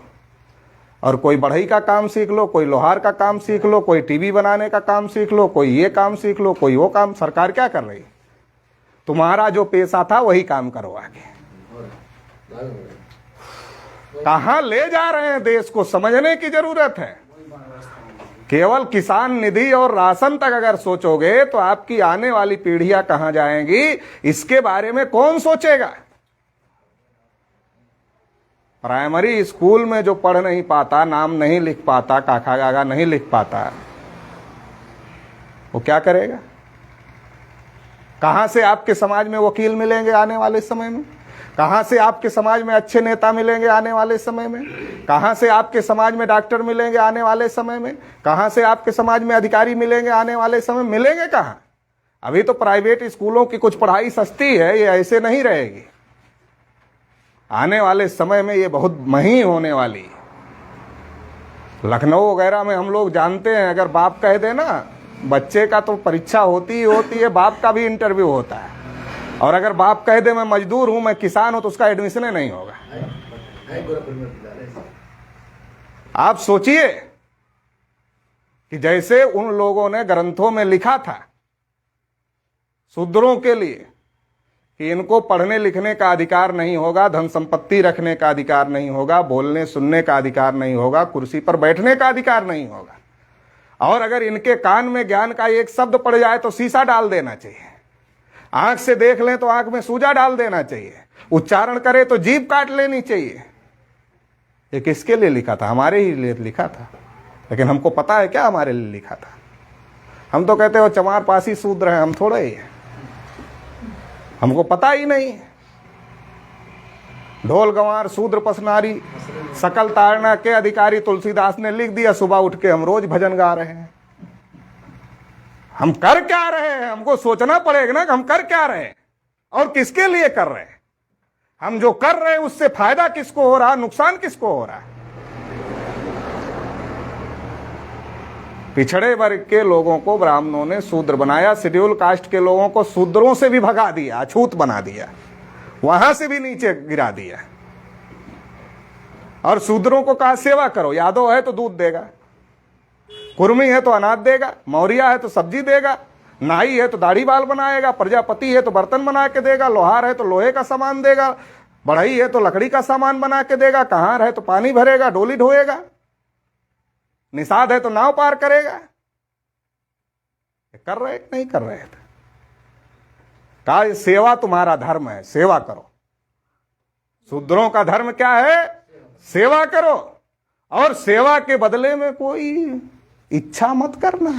और कोई बढ़ई का काम सीख लो, कोई लोहार का काम सीख लो, कोई टीवी बनाने का काम सीख लो, कोई ये काम सीख लो, कोई वो काम। सरकार क्या कर रही? तुम्हारा जो पेशा था वही काम करो आगे। कहां ले जा रहे हैं देश को, समझने की जरूरत है। केवल किसान निधि और राशन तक अगर सोचोगे तो आपकी आने वाली पीढ़ियां कहां जाएंगी, इसके बारे में कौन सोचेगा? प्राइमरी स्कूल में जो पढ़ नहीं पाता, नाम नहीं लिख पाता, काका गागा नहीं लिख पाता, वो क्या करेगा? कहां से आपके समाज में वकील मिलेंगे आने वाले समय में? कहां से आपके समाज में अच्छे नेता मिलेंगे आने वाले समय में? कहां से आपके समाज में डॉक्टर मिलेंगे आने वाले समय में? कहां से आपके समाज में अधिकारी मिलेंगे आने वाले समय में? मिलेंगे कहां? अभी तो प्राइवेट स्कूलों की कुछ पढ़ाई सस्ती है, ये ऐसे नहीं रहेगी। आने वाले समय में ये बहुत महंगी होने वाली। लखनऊ वगैरह में हम लोग जानते हैं, अगर बाप कह दे ना, बच्चे का तो परीक्षा होती ही होती है, बाप का भी इंटरव्यू होता है। और अगर बाप कह दे मैं मजदूर हूं, मैं किसान हूं, तो उसका एडमिशन ही नहीं होगा। आप सोचिए कि जैसे उन लोगों ने ग्रंथों में लिखा था शूद्रों के लिए कि इनको पढ़ने लिखने का अधिकार नहीं होगा, धन संपत्ति रखने का अधिकार नहीं होगा, बोलने सुनने का अधिकार नहीं होगा, कुर्सी पर बैठने का अधिकार नहीं होगा। और अगर इनके कान में ज्ञान का एक शब्द पड़ जाए तो शीशा डाल देना चाहिए, आंख से देख लें तो आंख में सूजा डाल देना चाहिए, उच्चारण करे तो जीभ काट लेनी चाहिए। ये किसके लिए लिखा था? हमारे ही लिए लिखा था। लेकिन हमको पता है क्या हमारे लिए लिखा था? हम तो कहते हो चमार पासी शूद्र हैं, हम थोड़े ही हैं, हमको पता ही नहीं। ढोल गंवार शूद्र पसनारी सकल तारणा के अधिकारी तुलसीदास ने लिख दिया। सुबह उठ के हम रोज भजन गा रहे हैं। हम कर क्या रहे हैं? हमको सोचना पड़ेगा ना कि हम कर क्या रहे हैं और किसके लिए कर रहे हैं। हम जो कर रहे हैं उससे फायदा किसको हो रहा, नुकसान किसको हो रहा है? पिछड़े वर्ग के लोगों को ब्राह्मणों ने शूद्र बनाया, शेड्यूल कास्ट के लोगों को शूद्रों से भी भगा दिया, अछूत बना दिया, वहां से भी नीचे गिरा दिया। और शूद्रों को कहा सेवा करो, यादव है तो दूध देगा, कुर्मी है तो अनाज देगा, मौर्या है तो सब्जी देगा, नाई है तो दाढ़ी बाल बनाएगा, प्रजापति है तो बर्तन बना के देगा, लोहार है तो लोहे का सामान देगा, बढ़ई है तो लकड़ी का सामान बना के देगा, कहार है तो पानी भरेगा, डोली ढोएगा, निषाद है तो नाव पार करेगा। कर रहे नहीं कर रहे थे? कहा सेवा तुम्हारा धर्म है, सेवा करो। शूद्रों का धर्म क्या है? सेवा करो, और सेवा के बदले में कोई इच्छा मत करना।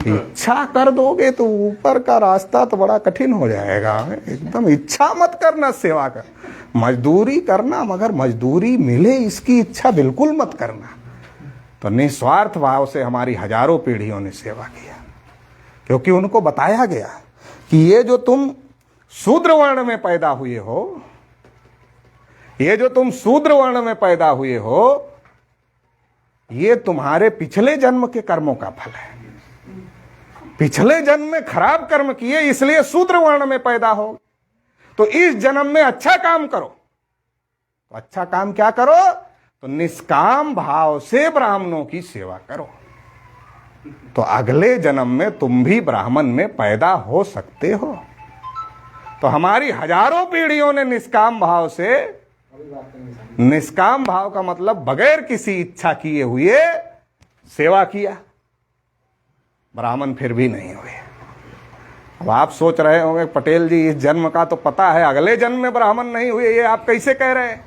इच्छा कर दोगे तो ऊपर का रास्ता तो बड़ा कठिन हो जाएगा। एकदम इच्छा मत करना सेवा कर, मजदूरी करना, मगर मजदूरी मिले इसकी इच्छा बिल्कुल मत करना। तो निस्वार्थ भाव से हमारी हजारों पीढ़ियों ने सेवा किया, क्योंकि उनको बताया गया कि ये जो तुम शूद्र वर्ण में पैदा हुए हो, ये जो तुम शूद्र वर्ण में पैदा हुए हो, ये तुम्हारे पिछले जन्म के कर्मों का फल है। पिछले जन्म में खराब कर्म किए इसलिए शूद्र वर्ण में पैदा हो। तो इस जन्म में अच्छा काम करो। तो अच्छा काम क्या करो? तो निष्काम भाव से ब्राह्मणों की सेवा करो, तो अगले जन्म में तुम भी ब्राह्मण में पैदा हो सकते हो। तो हमारी हजारों पीढ़ियों ने निष्काम भाव से, निष्काम भाव का मतलब बगैर किसी इच्छा किए हुए सेवा किया, ब्राह्मण फिर भी नहीं हुए। अब आप सोच रहे होंगे पटेल जी इस जन्म का तो पता है, अगले जन्म में ब्राह्मण नहीं हुए, ये आप कैसे कह रहे हैं?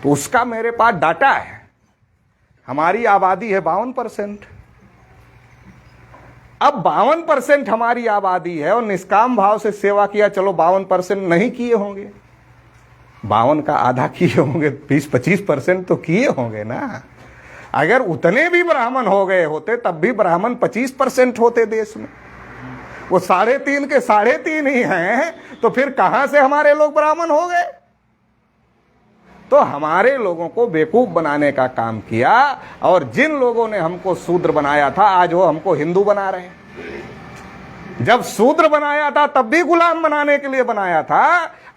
तो उसका मेरे पास डाटा है। हमारी आबादी है 52%। अब 52% हमारी आबादी है और निष्काम भाव से सेवा किया, चलो 52% नहीं किए होंगे, 52 का आधा किए होंगे, 20-25% तो किए होंगे ना। अगर उतने भी ब्राह्मण हो गए होते तब भी ब्राह्मण 25% होते देश में। वो 3.5 के 3.5 ही हैं, तो फिर कहां से हमारे लोग ब्राह्मण हो गए? तो हमारे लोगों को बेवकूफ बनाने का काम किया, और जिन लोगों ने हमको शूद्र बनाया था आज वो हमको हिंदू बना रहे हैं। जब शूद्र बनाया था तब भी गुलाम बनाने के लिए बनाया था,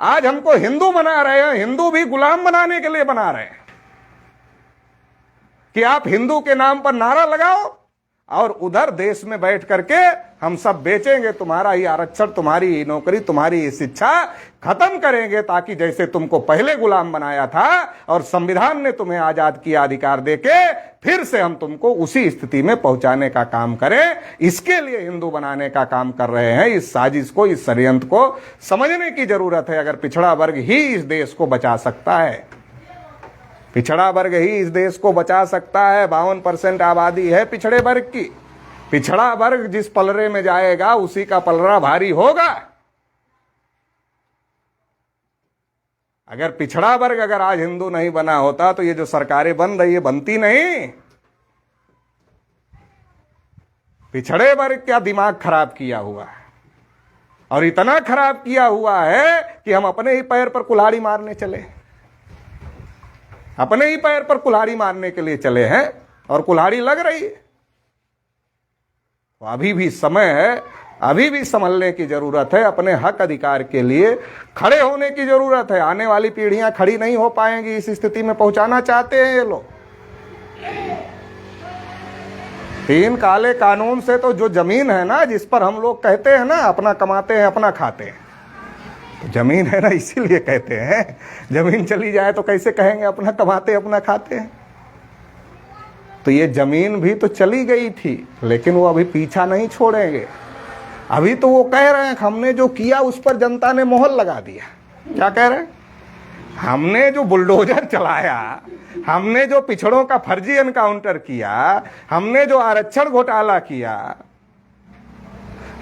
आज हमको हिंदू बना रहे हैं, हिंदू भी गुलाम बनाने के लिए बना रहे हैं कि आप हिंदू के नाम पर नारा लगाओ और उधर देश में बैठ करके हम सब बेचेंगे तुम्हारा ही आरक्षण, तुम्हारी ही नौकरी, तुम्हारी ही शिक्षा खत्म करेंगे, ताकि जैसे तुमको पहले गुलाम बनाया था और संविधान ने तुम्हें आजाद किया अधिकार देके, फिर से हम तुमको उसी स्थिति में पहुंचाने का काम करें। इसके लिए हिंदू बनाने का काम कर रहे हैं। इस साजिश को, इस षड्यंत्र को समझने की जरूरत है। अगर पिछड़ा वर्ग ही इस देश को बचा सकता है, पिछड़ा वर्ग ही इस देश को बचा सकता है। 52% आबादी है पिछड़े वर्ग की। पिछड़ा वर्ग जिस पलरे में जाएगा उसी का पलरा भारी होगा। अगर पिछड़ा वर्ग अगर आज हिंदू नहीं बना होता तो ये जो सरकारें बन रही है बनती नहीं। पिछड़े वर्ग का दिमाग खराब किया हुआ है, और इतना खराब किया हुआ है कि हम अपने ही पैर पर कुल्हाड़ी मारने चले, अपने ही पैर पर कुल्हाड़ी मारने के लिए चले हैं, और कुल्हाड़ी लग रही है। तो अभी भी समय है, अभी भी संभलने की जरूरत है। अपने हक अधिकार के लिए खड़े होने की जरूरत है। आने वाली पीढ़ियां खड़ी नहीं हो पाएंगी, इस स्थिति में पहुंचाना चाहते हैं ये लोग। 3 काले कानून से तो जो जमीन है ना, जिस पर हम लोग कहते हैं ना अपना कमाते हैं अपना खाते हैं, तो जमीन है ना, इसीलिए कहते हैं। जमीन चली जाए तो कैसे कहेंगे अपना कमाते अपना खाते हैं। तो ये जमीन भी तो चली गई थी, लेकिन वो अभी पीछा नहीं छोड़ेंगे। अभी तो वो कह रहे हैं कि हमने जो किया उस पर जनता ने मोहर लगा दिया। क्या कह रहे हैं? हमने जो बुलडोजर चलाया, हमने जो पिछड़ों का फर्जी एनकाउंटर किया, हमने जो आरक्षण घोटाला किया,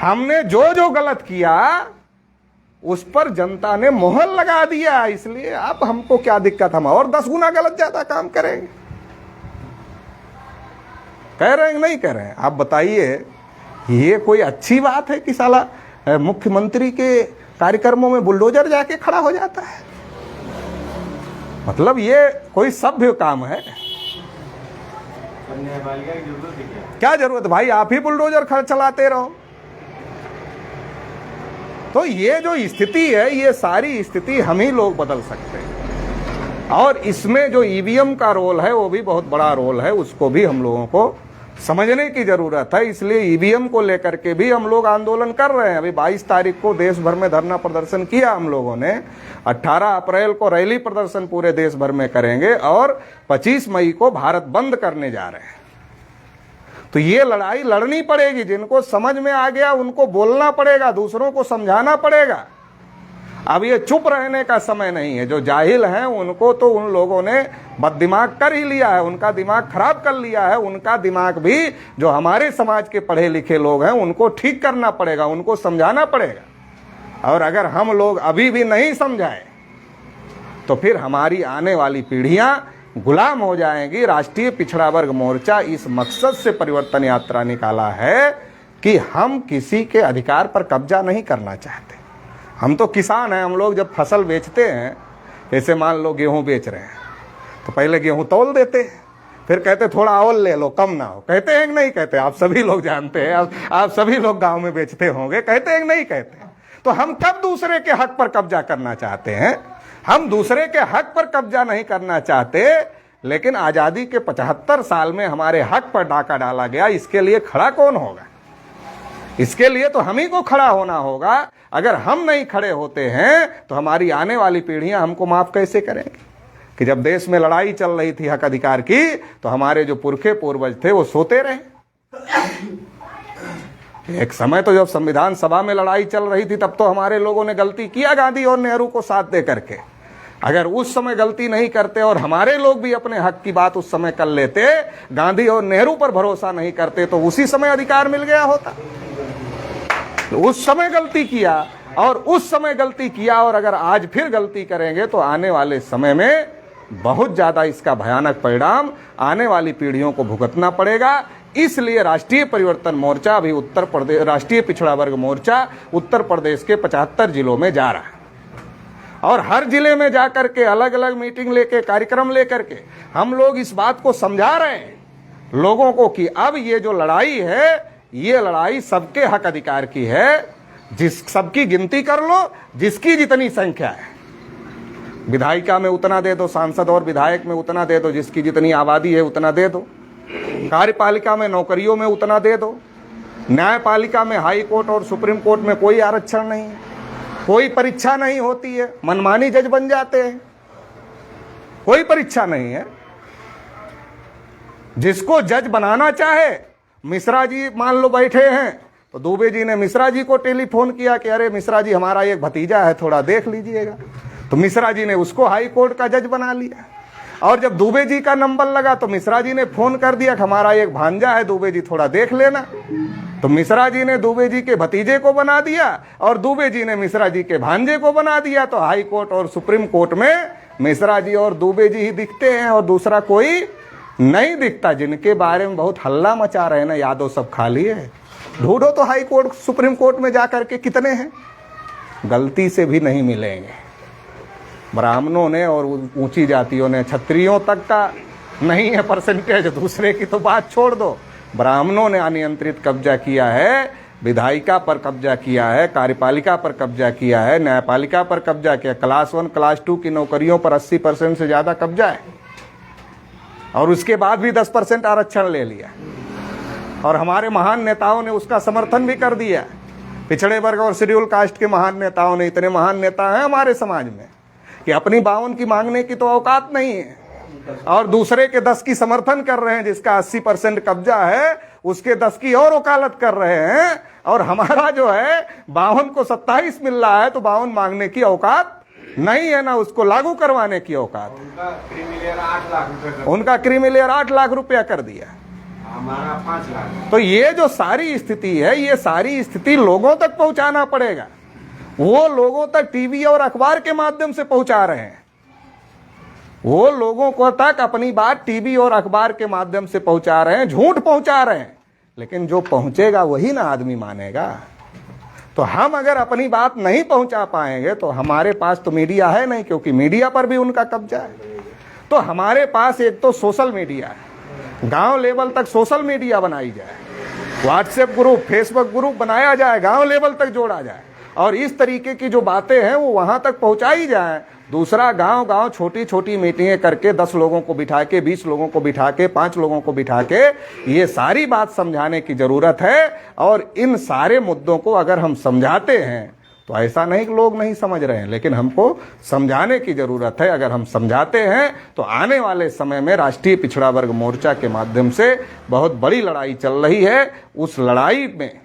हमने जो जो गलत किया उस पर जनता ने मोहर लगा दिया। इसलिए अब हमको क्या दिक्कत, हम और 10 गुना गलत ज्यादा काम करेंगे। कह रहे हैं नहीं कह रहे हैं? आप बताइए, ये कोई अच्छी बात है कि साला मुख्यमंत्री के कार्यक्रमों में बुलडोजर जाके खड़ा हो जाता है? मतलब ये कोई सभ्य काम है? न्यायपालिका की जरूरत है क्या जरूरत भाई? आप ही बुलडोजर चलाते रहो। तो ये जो स्थिति है, ये सारी स्थिति हम ही लोग बदल सकते हैं। और इसमें जो ईवीएम का रोल है वो भी बहुत बड़ा रोल है, उसको भी हम लोगों को समझने की जरूरत है। इसलिए ईवीएम को लेकर के भी हम लोग आंदोलन कर रहे हैं। अभी 22 तारीख को देश भर में धरना प्रदर्शन किया हम लोगों ने। 18 अप्रैल को रैली प्रदर्शन पूरे देश भर में करेंगे और 25 मई को भारत बंद करने जा रहे हैं। तो ये लड़ाई लड़नी पड़ेगी। जिनको समझ में आ गया उनको बोलना पड़ेगा, दूसरों को समझाना पड़ेगा। अब ये चुप रहने का समय नहीं है। जो जाहिल हैं उनको तो उन लोगों ने बददिमाग कर ही लिया है, उनका दिमाग खराब कर लिया है। उनका दिमाग भी जो हमारे समाज के पढ़े लिखे लोग हैं उनको ठीक करना पड़ेगा, उनको समझाना पड़ेगा। और अगर हम लोग अभी भी नहीं समझाएं तो फिर हमारी आने वाली पीढ़ियां गुलाम हो जाएंगी। राष्ट्रीय पिछड़ा वर्ग मोर्चा इस मकसद से परिवर्तन यात्रा निकाला है कि हम किसी के अधिकार पर कब्जा नहीं करना चाहते। हम तो किसान हैं। हम लोग जब फसल बेचते हैं, जैसे मान लो गेहूं बेच रहे हैं, तो पहले गेहूं तौल देते हैं, फिर कहते थोड़ा और ले लो, कम ना हो। कहते हैं कि नहीं कहते? आप सभी लोग जानते हैं, आप सभी लोग गांव में बेचते होंगे। कहते हैं कि नहीं कहते? तो हम कब दूसरे के हक पर कब्जा करना चाहते हैं? हम दूसरे के हक पर कब्जा नहीं करना चाहते, लेकिन आजादी के 75 साल में हमारे हक पर डाका डाला गया। इसके लिए खड़ा कौन होगा? इसके लिए तो हम ही को खड़ा होना होगा। अगर हम नहीं खड़े होते हैं तो हमारी आने वाली पीढ़ियां हमको माफ कैसे करेंगी? कि जब देश में लड़ाई चल रही थी हक अधिकार की, तो हमारे जो पुरखे पूर्वज थे वो सोते रहे। एक समय तो जब संविधान सभा में लड़ाई चल रही थी तब तो हमारे लोगों ने गलती किया गांधी और नेहरू को साथ दे करके। अगर उस समय गलती नहीं करते और हमारे लोग भी अपने हक की बात उस समय कर लेते, गांधी और नेहरू पर भरोसा नहीं करते, तो उसी समय अधिकार मिल गया होता। तो उस समय गलती किया और अगर आज फिर गलती करेंगे तो आने वाले समय में बहुत ज्यादा इसका भयानक परिणाम आने वाली पीढ़ियों को भुगतना पड़ेगा। इसलिए राष्ट्रीय परिवर्तन मोर्चा अभी उत्तर प्रदेश, राष्ट्रीय पिछड़ा वर्ग मोर्चा उत्तर प्रदेश के 75 जिलों में जा रहा है और हर जिले में जाकर के अलग अलग मीटिंग लेके, कार्यक्रम लेकर के हम लोग इस बात को समझा रहे हैं लोगों को कि अब ये जो लड़ाई है, ये लड़ाई सबके हक अधिकार की है। सबकी गिनती कर लो, जिसकी जितनी संख्या है, विधायिका में उतना दे दो, सांसद और विधायक में उतना दे दो, जिसकी जितनी आबादी है उतना दे दो, कार्यपालिका में नौकरियों में उतना दे दो, न्यायपालिका में हाई कोर्ट और सुप्रीम कोर्ट में कोई आरक्षण नहीं है, कोई परीक्षा नहीं होती है, मनमानी जज बन जाते हैं, कोई परीक्षा नहीं है। जिसको जज बनाना चाहे, मिश्रा जी मान लो बैठे हैं, तो दुबे जी ने मिश्रा जी को टेलीफोन किया कि अरे मिश्रा जी, हमारा एक भतीजा है, थोड़ा देख लीजिएगा। तो मिश्रा जी ने उसको हाई कोर्ट का जज बना लिया। और जब दुबे जी का नंबर लगा तो मिश्रा जी ने फोन कर दिया कि हमारा एक भांजा है, दुबे जी थोड़ा देख लेना। तो मिश्रा जी ने दुबे जी के भतीजे को बना दिया और दुबे जी ने मिश्रा जी के भांजे को बना दिया। तो हाई कोर्ट और सुप्रीम कोर्ट में मिश्रा जी और दुबे जी ही दिखते हैं और दूसरा कोई नहीं दिखता। जिनके बारे में बहुत हल्ला मचा रहे हैं ना, यादव सब खाली है। ढूंढो तो हाई कोर्ट सुप्रीम कोर्ट में जाकर के कितने हैं, गलती से भी नहीं मिलेंगे। ब्राह्मणों ने और ऊंची जातियों ने, क्षत्रियों तक का नहीं है परसेंटेज, दूसरे की तो बात छोड़ दो। ब्राह्मणों ने अनियंत्रित कब्जा किया है, विधायिका पर कब्जा किया है, कार्यपालिका पर कब्जा किया है, न्यायपालिका पर कब्जा किया। क्लास 1 क्लास 2 की नौकरियों पर 80% से ज्यादा कब्जा है और उसके बाद भी 10% आरक्षण ले लिया और हमारे महान नेताओं ने उसका समर्थन भी कर दिया। पिछड़े वर्ग और शेड्यूल कास्ट के महान नेताओं ने, इतने महान नेता हैं हमारे समाज में कि अपनी 52 की मांगने की तो औकात नहीं है, और दूसरे के 10 की समर्थन कर रहे हैं। जिसका 80% कब्जा है उसके 10 की और वकालत कर रहे हैं, और हमारा जो है 52 को 27 मिल रहा है, तो 52 मांगने की औकात नहीं है, ना उसको लागू करवाने की औकात। उनका क्रीमिलियर 8 लाख रुपए उनका क्रीमिलियर 8 लाख रुपया कर दिया, हमारा 5 लाख। तो ये जो सारी स्थिति है, ये सारी स्थिति लोगों तक पहुंचाना पड़ेगा। वो लोगों तक टीवी और अखबार के माध्यम से पहुंचा रहे हैं, वो लोगों को तक अपनी बात टीवी और अखबार के माध्यम से पहुंचा रहे हैं, झूठ पहुंचा रहे हैं, लेकिन जो पहुंचेगा वही ना आदमी मानेगा। तो हम अगर अपनी बात नहीं पहुंचा पाएंगे तो हमारे पास तो मीडिया है नहीं, क्योंकि मीडिया पर भी उनका कब्जा है। तो हमारे पास एक तो सोशल मीडिया है, गांव लेवल तक सोशल मीडिया बनाई जाए, व्हाट्सएप ग्रुप, फेसबुक ग्रुप बनाया जाए, गांव लेवल तक जोड़ा जाए, और इस तरीके की जो बातें हैं वो वहां तक पहुंचाई जाए। दूसरा, गांव गांव छोटी छोटी मीटिंगें करके 10 लोगों को बिठा के, 20 लोगों को बिठा के, 5 लोगों को बिठा के ये सारी बात समझाने की जरूरत है। और इन सारे मुद्दों को अगर हम समझाते हैं तो ऐसा नहीं कि लोग नहीं समझ रहे हैं, लेकिन हमको समझाने की जरूरत है। अगर हम समझाते हैं तो आने वाले समय में राष्ट्रीय पिछड़ा वर्ग मोर्चा के माध्यम से बहुत बड़ी लड़ाई चल रही है। उस लड़ाई में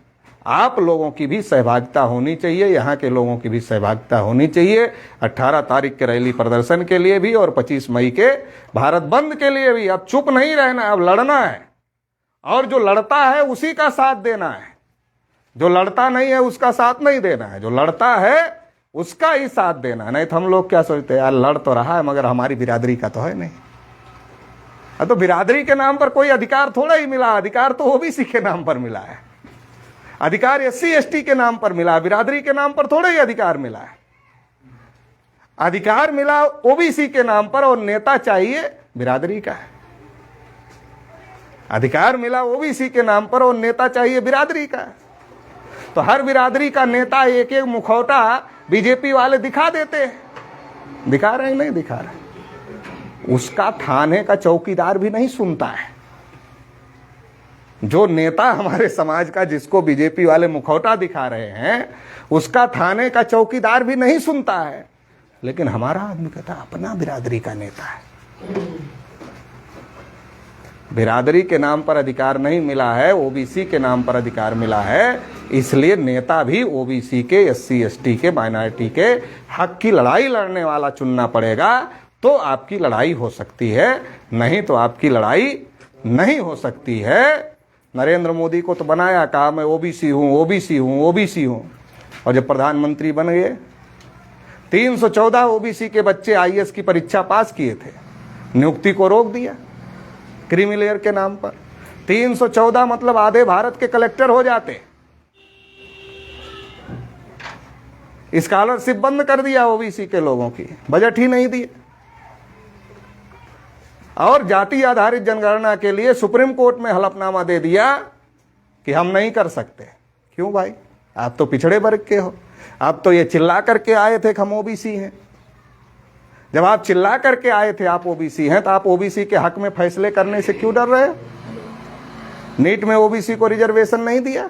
आप लोगों की भी सहभागिता होनी चाहिए, यहाँ के लोगों की भी सहभागिता होनी चाहिए। 18 तारीख के रैली प्रदर्शन के लिए भी और 25 मई के भारत बंद के लिए भी। अब चुप नहीं रहना है, अब लड़ना है, और जो लड़ता है उसी का साथ देना है। जो लड़ता नहीं है उसका साथ नहीं देना है, जो लड़ता है उसका ही साथ देना है। नहीं तो हम लोग क्या सोचते हैं, यार लड़ तो रहा है मगर हमारी बिरादरी का तो है नहीं। अब तो बिरादरी के नाम पर कोई अधिकार थोड़ा ही मिला, अधिकार तो ओबीसी के नाम पर मिला है, अधिकार SC ST के नाम पर मिला, बिरादरी के नाम पर थोड़ा ही अधिकार मिला है। अधिकार मिला ओबीसी के नाम पर, और नेता चाहिए बिरादरी का है। अधिकार मिला ओबीसी के नाम पर और नेता चाहिए बिरादरी का है। तो हर बिरादरी का नेता एक एक मुखौटा बीजेपी वाले दिखा देते हैं। दिखा रहे हैं नहीं दिखा रहे, उसका थाने का चौकीदार भी नहीं सुनता है। जो नेता हमारे समाज का जिसको बीजेपी वाले मुखौटा दिखा रहे हैं उसका थाने का चौकीदार भी नहीं सुनता है, लेकिन हमारा आदमी कहता अपना बिरादरी का नेता है। बिरादरी के नाम पर अधिकार नहीं मिला है, ओबीसी के नाम पर अधिकार मिला है, इसलिए नेता भी ओबीसी के, SC ST के, माइनॉरिटी के हक की लड़ाई लड़ने वाला चुनना पड़ेगा। तो आपकी लड़ाई हो सकती है, नहीं तो आपकी लड़ाई नहीं हो सकती है। नरेंद्र मोदी को तो बनाया, कहा मैं ओबीसी हूं, ओबीसी हूं, ओबीसी हूं, और जब प्रधानमंत्री बन गए 314 ओबीसी के बच्चे IAS की परीक्षा पास किए थे, नियुक्ति को रोक दिया क्रीमिलेयर के नाम पर। 314 मतलब आधे भारत के कलेक्टर हो जाते। स्कॉलरशिप बंद कर दिया ओबीसी के लोगों की, बजट ही नहीं दिए, और जाति आधारित जनगणना के लिए सुप्रीम कोर्ट में हलफनामा दे दिया कि हम नहीं कर सकते। क्यों भाई, आप तो पिछड़े वर्ग के हो, आप तो ये चिल्ला करके आए थे कि हम ओबीसी हैं। जब आप चिल्ला करके आए थे आप ओबीसी हैं, तो आप ओबीसी के हक में फैसले करने से क्यों डर रहे हो? नीट में ओबीसी को रिजर्वेशन नहीं दिया,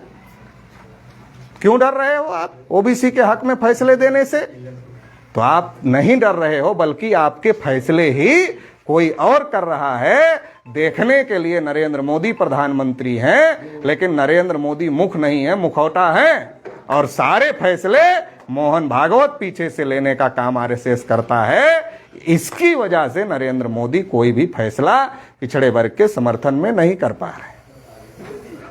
क्यों डर रहे हो आप ओबीसी के हक में फैसले देने से? तो आप नहीं डर रहे हो, बल्कि आपके फैसले ही कोई और कर रहा है। देखने के लिए नरेंद्र मोदी प्रधानमंत्री हैं, लेकिन नरेंद्र मोदी मुख नहीं है, मुखौटा है, और सारे फैसले मोहन भागवत पीछे से लेने का काम RSS करता है। इसकी वजह से नरेंद्र मोदी कोई भी फैसला पिछड़े वर्ग के समर्थन में नहीं कर पा रहे।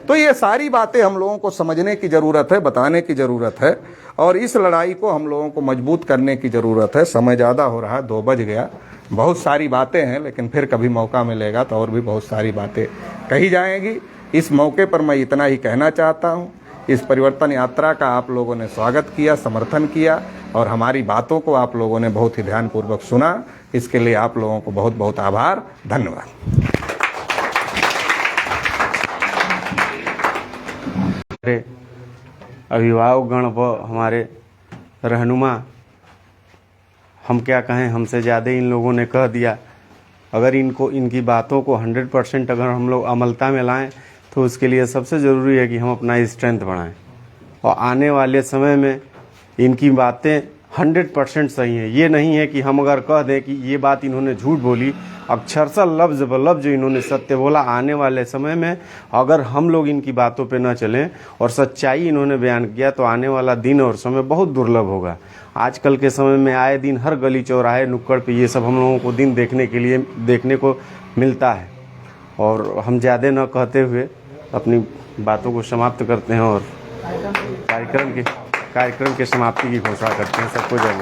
तो ये सारी बातें हम लोगों को समझने की जरूरत है, बताने की जरूरत है, और इस लड़ाई को हम लोगों को मजबूत करने की जरूरत है। समय ज़्यादा हो रहा है, 2 बज गया। बहुत सारी बातें हैं, लेकिन फिर कभी मौका मिलेगा तो और भी बहुत सारी बातें कही जाएंगी। इस मौके पर मैं इतना ही कहना चाहता हूँ। इस परिवर्तन यात्रा का आप लोगों ने स्वागत किया, समर्थन किया, और हमारी बातों को आप लोगों ने बहुत ही ध्यानपूर्वक सुना। इसके लिए आप लोगों को बहुत बहुत आभार, धन्यवाद। अभिभावकगण व हमारे रहनुमा, हम क्या कहें, हमसे ज़्यादा इन लोगों ने कह दिया। अगर इनकी बातों को 100% अगर हम लोग अमलता में लाएं तो उसके लिए सबसे ज़रूरी है कि हम अपना स्ट्रेंथ बढ़ाएं। और आने वाले समय में इनकी बातें 100% सही हैं। ये नहीं है कि हम अगर कह दें कि ये बात इन्होंने झूठ बोली, अक्षरशः लफ्ज़ ब लफ्ज़ इन्होंने सत्य बोला। आने वाले समय में अगर हम लोग इनकी बातों पे न चलें और सच्चाई इन्होंने बयान किया तो आने वाला दिन और समय बहुत दुर्लभ होगा। आजकल के समय में आए दिन हर गली चौराहे नुक्कड़ पे ये सब हम लोगों को दिन देखने को मिलता है। और हम ज़्यादा न कहते हुए अपनी बातों को समाप्त करते हैं और कार्यक्रम की समाप्ति की घोषणा करते हैं। सबको जय।